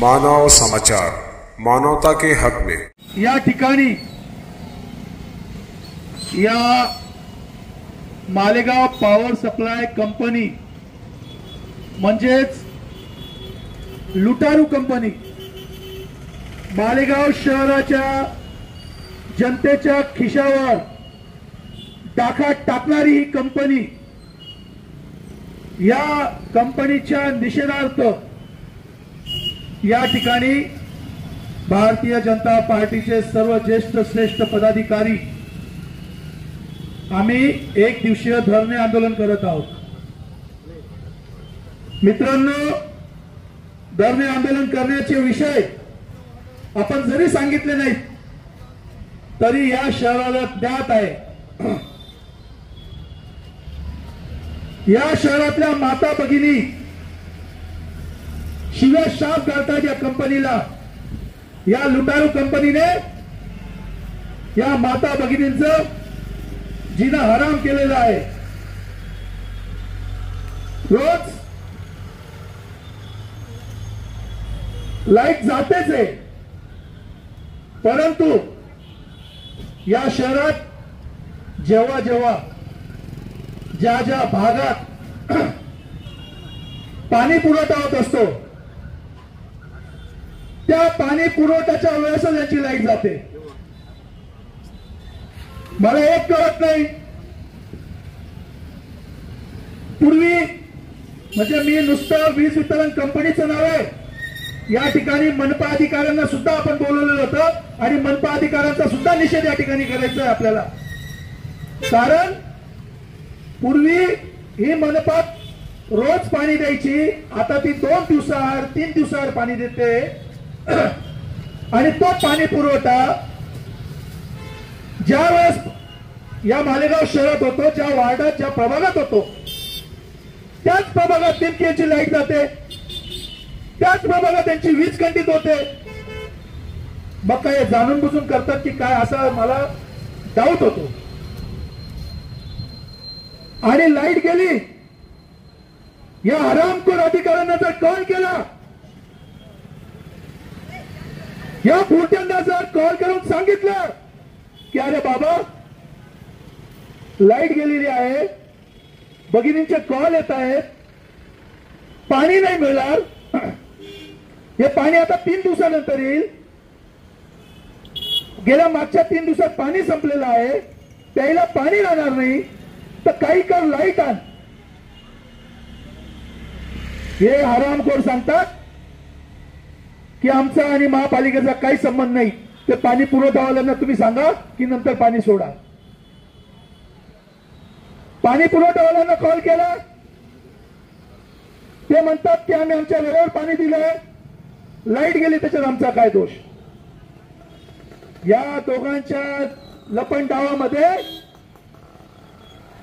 मानव समाचार, मानवता के हक में। या ठिकाणी या मालेगाव पॉवर सप्लाय कंपनी म्हणजेच लुटारू कंपनी, मालेगाव शहराच्या जनतेच्या खिशावर टाका टाकणारी ही कंपनी, या कंपनीच्या निषेधार्थ या ठिकाणी भारतीय जनता पार्टीचे सर्व ज्येष्ठ श्रेष्ठ पदाधिकारी आम्ही एक दिवसीय धरणे आंदोलन करत आहोत। मित्रांनो, धरणे आंदोलन करण्याचे विषय आपण जरी सांगितले नाहीत तरी या शहराला ज्ञात आहे। या शहरातल्या माता भगिनी शिव्या शाप घालतात या कंपनीला। या लुटारू कंपनीने या माता भगिनींचं जीना हराम केलेला आहे। रोज लाईट जातेच आहे, परंतु या शहरात जेव्हा जेव्हा ज्या ज्या भागात पाणी पुरवठा होत असतो त्या पाणी पुरवठ्याच्या वेळेस यांची लाईट जाते। मला एक कळत नाही, पूर्वी म्हणजे मी नुसतं वीज वितरण कंपनीचं नाव आहे, या ठिकाणी मनपा अधिकाऱ्यांना सुद्धा आपण बोलवलेलं होतं आणि मनपा अधिकाऱ्यांचा सुद्धा निषेध या ठिकाणी करायचा आहे आपल्याला। कारण पूर्वी ही मनपा रोज पाणी द्यायची, आता ती 2 दिवसाआड 3 दिवसाआड पाणी देते आणि तो पाणी पुरवठा ज्या वेळेस या मालेगाव शहरात होतो, ज्या वार्डात ज्या प्रभागात होतो त्याच प्रभागात नेमकी लाईट जाते, त्याच प्रभागात त्यांची वीज खंडित होते। मग काय जाणून बुजून करतात की काय, असा मला डाऊट होतो। आणि लाईट गेली, या हरामखोर अधिकाऱ्यांना जर कॉल केला, या पुरत्यांना जर कॉल करून सांगितलं की अरे बाबा लाईट गेलेली आहे, भगिनींचे कॉल येत आहेत, पाणी नाही मिळणार, हे पाणी आता 3 दिवसानंतर येईल, गेल्या मागच्या 3 दिवसात पाणी संपलेलं आहे, प्यायला पाणी राहणार नाही, तर काही कर लाईट आण। हे हरामखोर सांगतात की आमचा आणि महापालिकेचा काही संबंध नाही, ते पाणी पुरवठावाल्यांना तुम्ही सांगा की नंतर पाणी सोडा। पाणी पुरवठावाल्यांना कॉल केला, ते म्हणतात की आम्ही आमच्या वेळेवर पाणी दिलंय, लाईट गेली त्याच्यात आमचा काय दोष। या दोघांच्या लपंडावामध्ये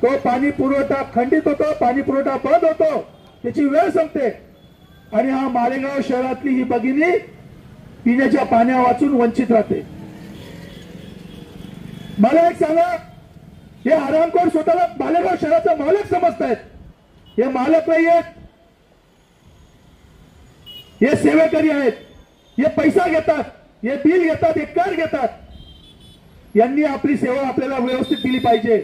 तो पाणी पुरवठा खंडित होतो, पाणी पुरवठा बंद होतो, त्याची वेळ संपते आणि हा मालेगाव शहरातली ही भगिनी पिण्याच्या पाण्या वाचून वंचित राहते। मला एक सांगा, हे हरामखोर स्वतःला मालेगाव शहराचा मालक समजतायत, हे मालक नाही आहेत, हे सेवेकरी आहेत, हे पैसा घेतात, हे बिल घेतात, हे कर घेतात। यांनी आपली सेवा आपल्याला व्यवस्थित दिली पाहिजे।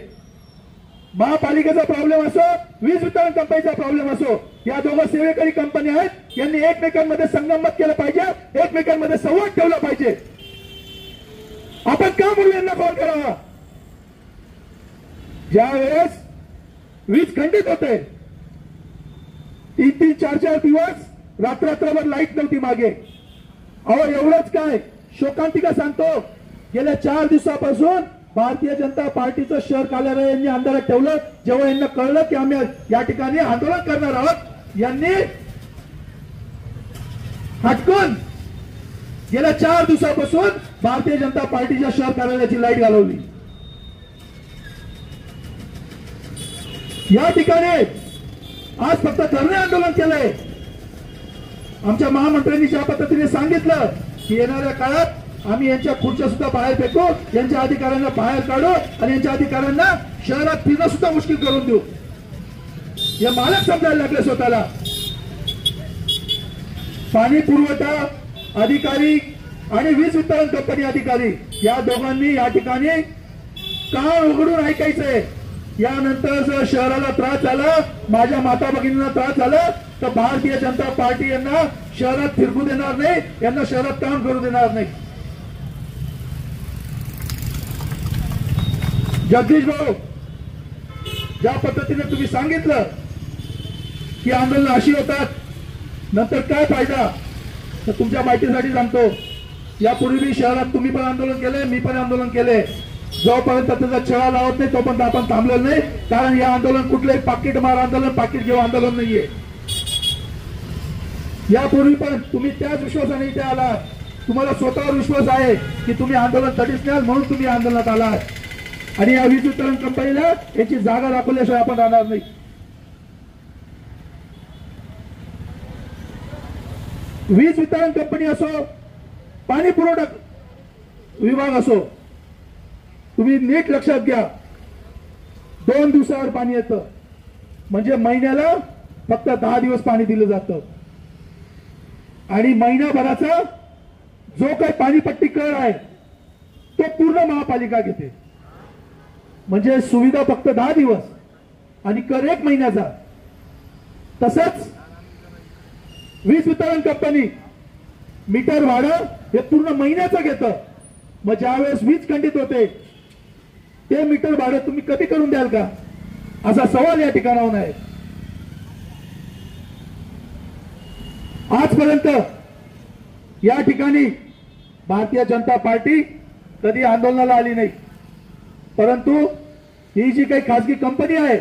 महापालिकेचा प्रॉब्लेम असो, वीज वितरण कंपनीचा प्रॉब्लेम असो, या दोघं सेवेकरी कंपनी आहेत, यांनी एकमेकांमध्ये संगनमत केलं पाहिजे, एकमेकांमध्ये संवाद ठेवला पाहिजे। आपण का म्हणून यांना कॉल करावा? ज्या वेळेस वीज खंडित होते, 3-3, 4-4 दिवस रात्रभर लाईट नव्हती मागे। अहो एवढंच काय, शोकांतिका सांगतो, गेल्या 4 दिवसापासून भारतीय जनता पार्टीचं शहर कार्यालय यांनी अंधारात ठेवलं। जेव्हा यांना कळलं की आम्ही या ठिकाणी आंदोलन करणार आहोत, यांनी हटकून गेल्या 4 दिवसापासून भारतीय जनता पार्टीच्या शहर कार्यालयाची लाईट घालवली। या ठिकाणी आज फक्त धरणे आंदोलन केलंय। आमच्या महामंत्र्यांनी ज्या पद्धतीने सांगितलं की येणाऱ्या काळात आम्ही यांच्या खुर्च्या सुद्धा बाहेर फेकू, यांच्या अधिकाऱ्यांना बाहेर काढू आणि यांच्या अधिकाऱ्यांना शहरात फिरणं सुद्धा मुश्किल करून देऊ, हे मालक समजायला लागले स्वतःला। पाणी पुरवठा अधिकारी आणि वीज वितरण कंपनी अधिकारी या दोघांनी या ठिकाणी कान उघडून ऐकायचंय. यानंतर जर शहराला त्रास झाला, माझ्या माता भगिनींना त्रास झाला, तर भारतीय जनता पार्टी यांना शहरात फिरकू देणार नाही, यांना शहरात काम करू देणार नाही. जगदीश भाऊ, ज्या पद्धतीने तुम्ही सांगितलं की आंदोलन अशी होतात, नंतर काय फायदा, तर तुमच्या माहितीसाठी सांगतो. यापूर्वी शहरात तुम्ही पण आंदोलन केले, मी पण आंदोलन केले. जोपर्यंत त्याचा छळा लावत नाही तोपर्यंत आपण थांबलेलो नाही. कारण हे आंदोलन कुठलंही पाकिट मार आंदोलन, पाकिट घेऊ आंदोलन नाहीये. यापूर्वी पण तुम्ही त्याच विश्वासाने इथे आलात. तुम्हाला स्वतःवर विश्वास आहे की तुम्ही आंदोलन तटीस न्याल, म्हणून तुम्ही आंदोलनात आलात. आणि या वीज वितरण कंपनीला याची जागा दाखवल्याशिवाय आपण राहणार नाही. वीज वितरण कंपनी असो, पाणी पुरवठा विभाग असो, तुम्ही नीट लक्षात घ्या. 2 दिवसावर पाणी येतं, म्हणजे महिन्याला फक्त 10 दिवस पाणी दिलं जातं. आणि महिनाभराचा जो काही पाणीपट्टी कर आहे तो पूर्ण महापालिका घेते. म्हणजे सुविधा फक्त 10 दिवस आणि कर 1 महिन्याचा. तसंच वीज वितरण कंपनी मीटर भाडं हे पूर्ण महिन्याचं घेतं. मग ज्यावेळेस वीज खंडित होते ते मीटर भाडं तुम्ही कधी करून द्याल का, असा सवाल या ठिकाणाहून आहे. आजपर्यंत या ठिकाणी भारतीय जनता पार्टी कधी आंदोलनाला आली नाही. परंतु ही जी काही खासगी कंपनी आहे,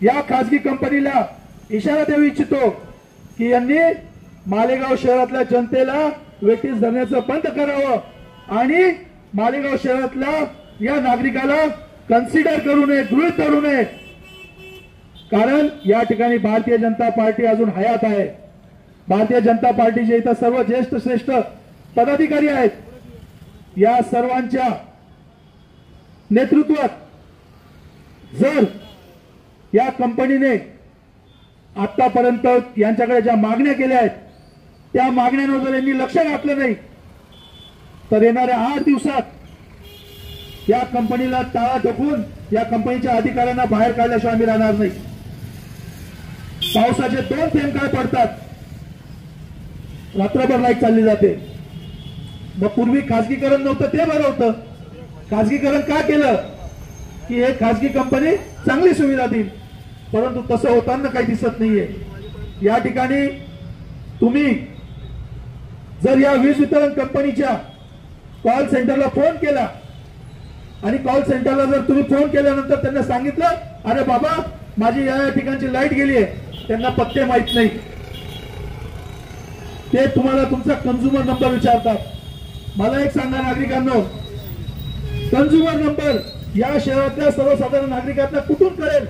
या खासगी कंपनीला इशारा देऊ इच्छितो की यांनी मालेगाव शहरातल्या जनतेला वेठीस धरण्याचं बंद करावं आणि मालेगाव शहरातल्या या नागरिकाला कन्सिडर करू नये, गृहीत धरू नये. कारण या ठिकाणी भारतीय जनता पार्टी अजून हयात आहे. भारतीय जनता पार्टीचे इथं सर्व ज्येष्ठ श्रेष्ठ पदाधिकारी आहेत. या सर्वांच्या नेतृत्वात जर या कंपनीने आतापर्यंत यांच्याकडे ज्या मागण्या केल्या आहेत त्या मागण्यांवर जर यांनी लक्ष घातलं नाही तर येणाऱ्या 8 दिवसात या कंपनीला टाळा ठोकून या कंपनीच्या अधिकाऱ्यांना बाहेर काढल्याशिवाय आम्ही राहणार नाही. पावसाचे 2 थेंब काय पडतात, रात्रभर लाईट चालली जाते. मग पूर्वी खासगीकरण नव्हतं ते बरं होतं. खासगीकरण का केलं की हे खासगी कंपनी चांगली सुविधा देईल, परंतु तसं होताना काही दिसत नाहीये. या ठिकाणी तुम्ही जर या वीज वितरण कंपनीच्या कॉल सेंटरला फोन केला आणि कॉल सेंटरला जर तुम्ही फोन केल्यानंतर त्यांना सांगितलं, अरे बाबा माझी या ठिकाणची लाईट गेली आहे, त्यांना पत्ते माहित नाही, ते तुम्हाला तुमचा कंझ्युमर नंबर विचारतात. मला एक सांगा नागरिकांनो, कंझ्युमर नंबर या शहरातल्या सर्वसाधारण नागरिकांना कुठून कळेल?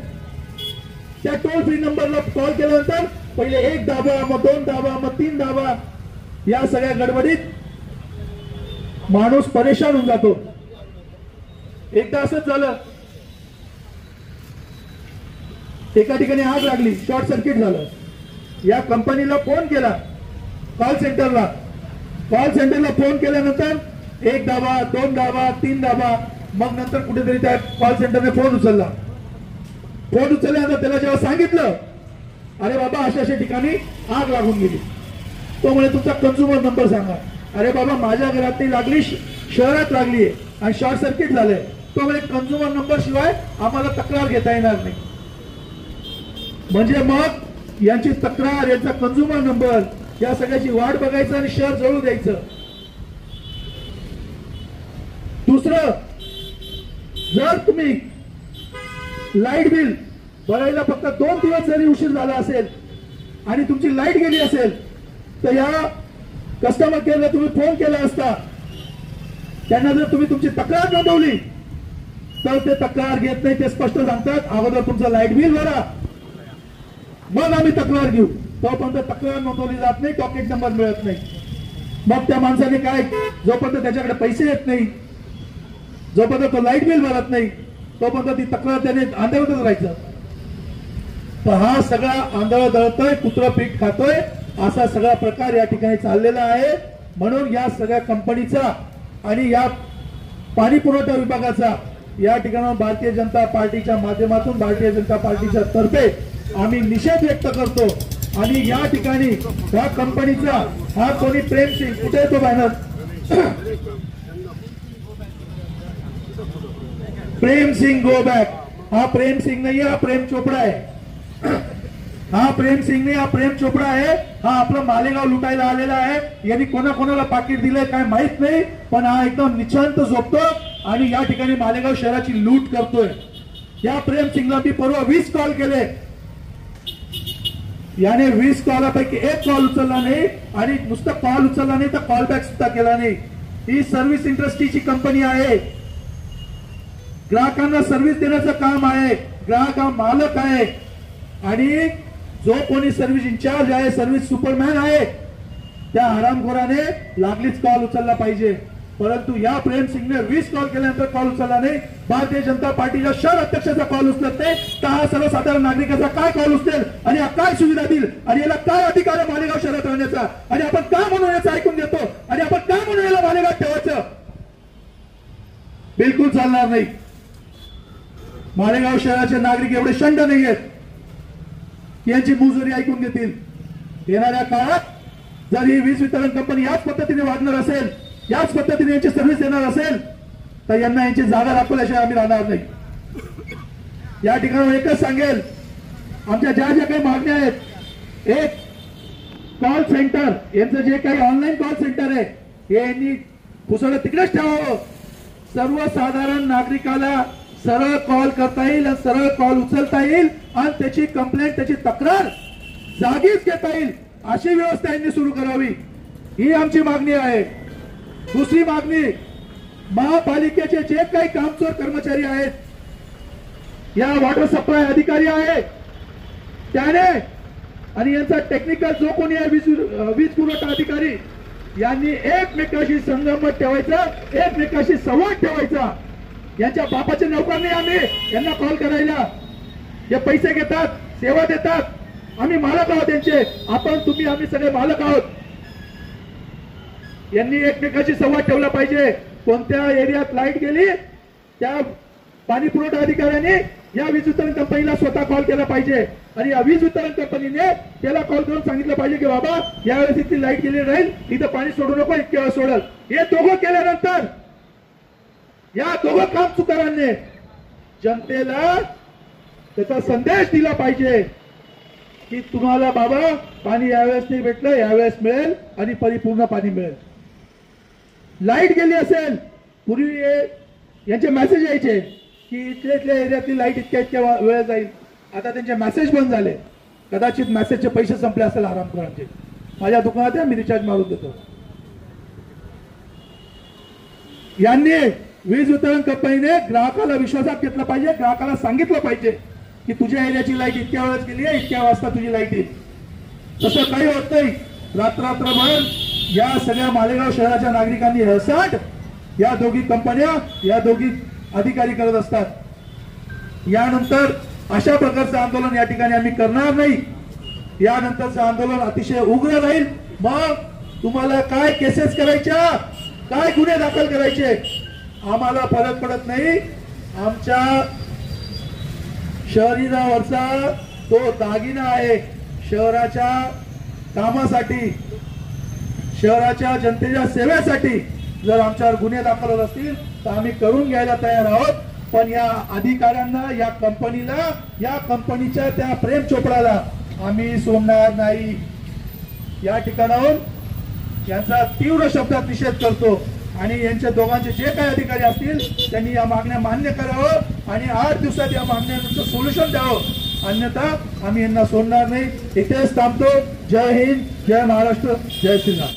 त्या टोल फ्री नंबरला कॉल केल्यानंतर पहिले 1 दाबा, मग 2 दाबा, मग 3 दाबा. या सगळ्या गडबडीत माणूस परेशान होऊन जातो. एकदा असंच झालं, एका ठिकाणी आग लागली, शॉर्ट सर्किट झालं. या कंपनीला फोन केला कॉल सेंटरला. कॉल सेंटरला फोन केल्यानंतर 1 दाबा, 2 दाबा, 3 दाबा, मग नंतर कुठेतरी त्या कॉल सेंटरने फोन उचलला. फोन उचलल्यानंतर त्याला जेव्हा सांगितलं, अरे बाबा अशा ठिकाणी आग लागून गेली, तो म्हणे तुमचा कंझ्युमर नंबर सांगा. अरे बाबा माझ्या घरात ती लागली, शहरात लागली आहे आणि शॉर्ट सर्किट झालंय. तो म्हणे कंझ्युमर नंबर शिवाय आम्हाला तक्रार घेता येणार नाही. म्हणजे मग यांची तक्रार, यांचा कंझ्युमर नंबर, या सगळ्याची वाट बघायचं आणि शहर जळू द्यायचं. दुसरं, जर तुम्ही लाईट बिल भरायला फक्त 2 दिवस जरी उशीर झाला असेल आणि तुमची लाईट गेली असेल तर या कस्टमर केअरला तुम्ही फोन केला असता. त्यांना जर तुम्ही तुमची तक्रार नोंदवली तर ते तक्रार घेत नाही. ते स्पष्ट सांगतात, अगोदर तुमचं लाईट बिल भरा, मग आम्ही तक्रार घेऊ. तोपर्यंत तक्रार नोंदवली जात नाही, टॉकेट नंबर मिळत नाही. मग त्या माणसाने काय, जोपर्यंत त्याच्याकडे पैसे येत नाही, जोपर्यंत तो लाईट बिल भरत नाही, तोपर्यंत ती तक्रार त्याने आंधळतच राहायचं. तर हा सगळा आंधळ दळतोय, कुत्रं पीठ खातोय असा सगळा प्रकार या ठिकाणी चाललेला आहे। म्हणून या सगळ्या कंपनीचा आणि या पाणी पुरवठा विभागाचा या ठिकाणी भारतीय जनता पार्टीच्या माध्यमातून भारतीय जनता पार्टीच्या तर्फे आम्ही निषेध व्यक्त करतो। आणि या ठिकाणी या कंपनीचा हा कोणी प्रेम सिंग, कुठे तो banner, Prem Singh go back, हा प्रेम सिंग नहीं है, हा प्रेम चोपड़ा है। हा प्रेम सिंग नाही, हा प्रेम चोपड़ा है। हा आपलं मालेगाव लुटायला आलेला आहे। यांनी कोणाकोणाला पाकिट दिलंय काय माहित नाही, पण हा एकदम निशांत झोपतो आणि या ठिकाणी मालेगाव शहराची लूट करतोय। या प्रेम सिंगला मी परवा 20 कॉल केले, याने 20 कॉलापैकी 1 कॉल उचलला नाही आणि नुसतं कॉल उचलला नाही तर कॉल बॅक सुद्धा केला नाही। ही सर्व्हिस इंडस्ट्रीची कंपनी आहे, ग्राहकांना सर्व्हिस देण्याचं काम आहे, ग्राहक हा मालक आहे आणि जो कोणी सर्व्हिस इंचार्ज आहे, सर्व्हिस सुपरमॅन आहे, त्या हरामखोराने लागलीच कॉल उचलला पाहिजे। परंतु या प्रेम सिंगने 20 कॉल केल्यानंतर कॉल उचलला नाही। भारतीय जनता पार्टीच्या शहर अध्यक्षाचा कॉल उचलत नाही तर हा सर्वसाधारण नागरिकाचा काय कॉल उचलेल आणि हा काय सुविधा देईल आणि याला काय अधिकार आहे मालेगाव शहरात राहण्याचा आणि आपण काय म्हणून याचं ऐकून घेतो आणि आपण काय म्हणून याला मालेगावात ठेवायचं? बिलकुल चालणार नाही। मालेगाव शहराचे नागरिक एवढे शंड नाही आहेत की यांची मुजोरी ऐकून घेतील। येणाऱ्या काळात जर ही वीज वितरण कंपनी याच पद्धतीने वागणार असेल, याच पद्धतीने यांची सर्व्हिस देणार असेल तर यांना यांची जागा दाखवल्याशिवाय आम्ही राहणार नाही। या ठिकाणी एकच सांगेल, आमच्या ज्या ज्या काही मागण्या आहेत, एक कॉल सेंटर, यांचं जे काही ऑनलाईन कॉल सेंटर आहे हे यांनी पुसडं तिकडेच ठेवावं। सर्वसाधारण नागरिकाला सरळ कॉल करता येईल, सरळ कॉल उचलता येईल आणि त्याची कंप्लेंट, त्याची तक्रार जागीच घेता येईल अशी व्यवस्था यांनी सुरू करावी, ही आमची मागणी आहे। दुसरी मागणी, महापालिकेचे जे काही कामचोर कर्मचारी आहेत, या वॉटर सप्लाय अधिकारी आहेत त्याने आणि यांचा टेक्निकल जो कोणी आहे वीज पुरवठा अधिकारी यांनी एकमेकाशी संगमत ठेवायचा, एकमेकाशी संवाद ठेवायचा। यांच्या बापाचे नौकर नाही आम्ही यांना कॉल करायला, जे पैसे घेतात, सेवा देतात, आम्ही मालक आहोत त्यांचे, आपण तुम्ही आम्ही सगळे मालक आहोत। यांनी एकमेकाशी संवाद ठेवला पाहिजे। कोणत्या एरियात लाईट गेली त्या पाणी पुरवठा अधिकाऱ्याने या वीज वितरण कंपनीला स्वतः कॉल केला पाहिजे आणि या वीज वितरण कंपनीने त्याला कॉल करून सांगितलं पाहिजे की बाबा यावेळेस इथली लाईट गेली राहील, इथं पाणी सोडू नको, इतक्या वेळ सोडल। हे दोघं केल्यानंतर या दोघं काम चुकारांनी जनतेला त्याचा संदेश दिला पाहिजे की तुम्हाला बाबा पाणी यावेळेस नाही भेटलं, यावेळेस मिळेल आणि परिपूर्ण पाणी मिळेल। लाईट गेली असेल, पूर्वी यांचे मेसेज यायचे की इथल्या एरियातली लाईट इतक्या वेळ जाईल, आता त्यांचे मेसेज बंद झाले। कदाचित मेसेजचे पैसे संपले असेल आरामखोरांचे। माझ्या दुकानात मी रिचार्ज मारून देतो। यांनी वीज वितरण कंपनीने ग्राहकाला विश्वासात घेतलं पाहिजे, ग्राहकाला सांगितलं पाहिजे की तुझ्या एरियाची लाईट इतक्या वेळेस गेली आहे, इतक्या वाजता तुझी लाईट येईल। तसं काही होत नाही। रात्रभर या सगळ्या मालेगाव शहराच्या नागरिकांनी हसाट या दोघी कंपन्या, या दोघी अधिकारी करत असतात। यानंतर अशा प्रकारचं आंदोलन या ठिकाणी आम्ही करणार नाही। यानंतरचं आंदोलन अतिशय उग्र राहील। मग तुम्हाला काय केसेस करायच्या, काय गुन्हे दाखल करायचे आम्हाला फरक पडत नाही। आमच्या शहरीवरचा तो दागिना आहे, शहराच्या कामासाठी, शहराच्या जनतेच्या सेवेसाठी जर आमच्यावर गुन्हे दाखल होत असतील तर आम्ही करून घ्यायला तयार आहोत। पण या अधिकाऱ्यांना, या कंपनीला, या कंपनीच्या त्या प्रेम चोपडाला आम्ही सोडणार नाही। या ठिकाणाहून यांचा तीव्र शब्दात निषेध करतो आणि यांच्या दोघांचे जे काही अधिकारी असतील त्यांनी या मागण्या मान्य करावं आणि 8 दिवसात या मागण्यांचं सोल्युशन द्यावं, अन्यथा आम्ही यांना सोडणार नाही। इथेच थांबतो। जय हिंद, जय महाराष्ट्र, जय श्रीराम।